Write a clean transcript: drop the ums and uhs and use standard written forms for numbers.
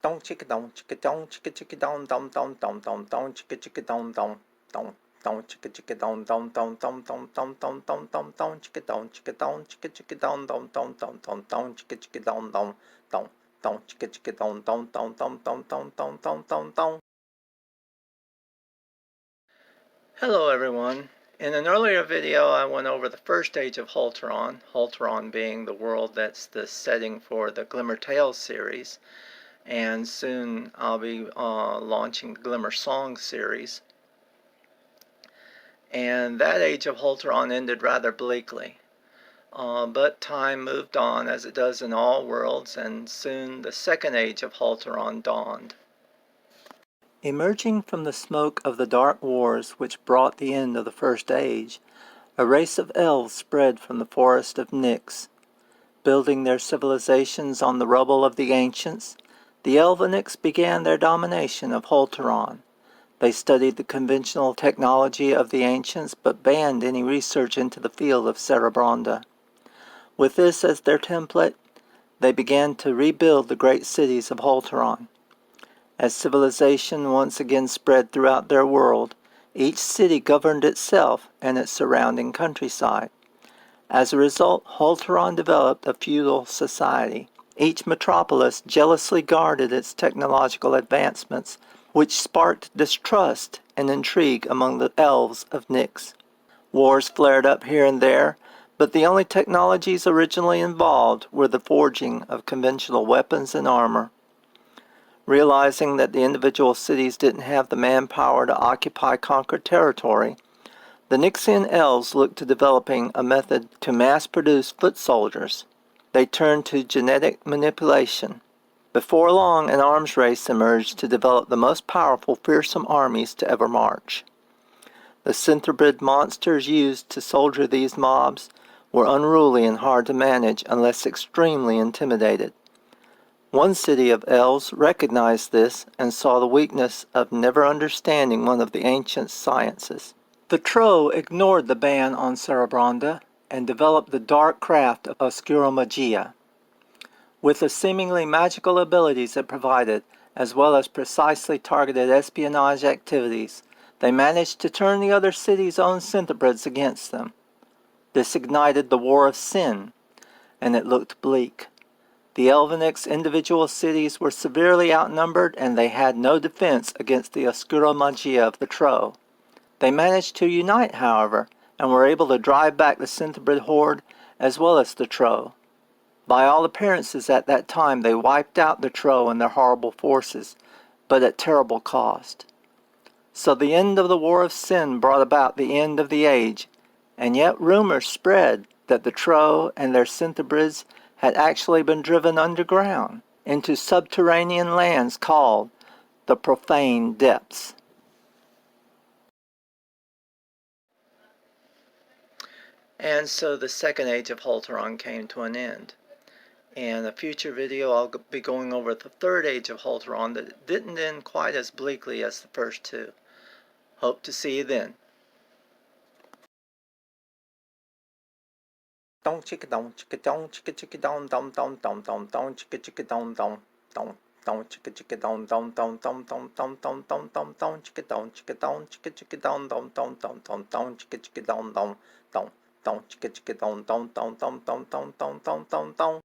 Dong chicka dong chicka dong chicka chicka dong dong dong dong dong dong chicka chicka dong dong dong dong chicka chicka dong dong dong dong dong dong dong dong dong dong chicka dong chicka dong dong dong dong dong dong chicka chicka dong dong dong dong chicka chicka dong dong dong dong dong dong dong dong dong dong. Hello everyone. In an earlier video I went over the first age of Whoelterran being the world that's the setting for the Glymyre Tales series, and soon I'll be launching the Glymyre Songs series. And that age of Whoelterran ended rather bleakly. But time moved on, as it does in all worlds, and soon the second age of Whoelterran dawned. Emerging from the smoke of the dark wars which brought the end of the first age, a race of elves spread from the forest of Nyx. Building their civilizations on the rubble of the ancients, the Elvenics began their domination of Whoelterran. They studied the conventional technology of the ancients, but banned any research into the field of Cerebronda. With this as their template, they began to rebuild the great cities of Whoelterran. As civilization once again spread throughout their world, each city governed itself and its surrounding countryside. As a result, Whoelterran developed a feudal society. Each metropolis jealously guarded its technological advancements, which sparked distrust and intrigue among the elves of Nyx. Wars flared up here and there, but the only technologies originally involved were the forging of conventional weapons and armor. Realizing that the individual cities didn't have the manpower to occupy conquered territory, the Nyxian elves looked to developing a method to mass-produce foot soldiers. They turned to genetic manipulation. Before long, an arms race emerged to develop the most powerful, fearsome armies to ever march. The synthebrid monsters used to soldier these mobs were unruly and hard to manage unless extremely intimidated. One city of elves recognized this and saw the weakness of never understanding one of the ancient sciences. The Tro ignored the ban on Cerebronda and developed the dark craft of Oscuromagia. With the seemingly magical abilities it provided, as well as precisely targeted espionage activities, they managed to turn the other cities' own synthebrids against them. This ignited the War of Sin, and it looked bleak. The Elvenics' individual cities were severely outnumbered, and they had no defense against the Oscuromagia of the Tro. They managed to unite, however, and were able to drive back the synthebrid horde as well as the Tro. By all appearances at that time they wiped out the Tro and their horrible forces, but at terrible cost. So the end of the War of Sin brought about the end of the age, and yet rumors spread that the Tro and their synthebrids had actually been driven underground into subterranean lands called the Profane Depths. And so the second age of Whoelterran came to an end. In a future video I'll be going over the third age of Whoelterran that didn't end quite as bleakly as the first two. Hope to see you then. Dong chicka dong chicka dong chicka chicka dong dong dong dong dong dong chicka chicka dong dong dong dong chicka chicka dong dong dong dong dong dong dong dong dong dong chicka dong chicka dong chicka chicka dong dong dong dong dong dong chicka chicka dong dong dong dong chicka chicka dong dong dong dong dong dong dong dong dong.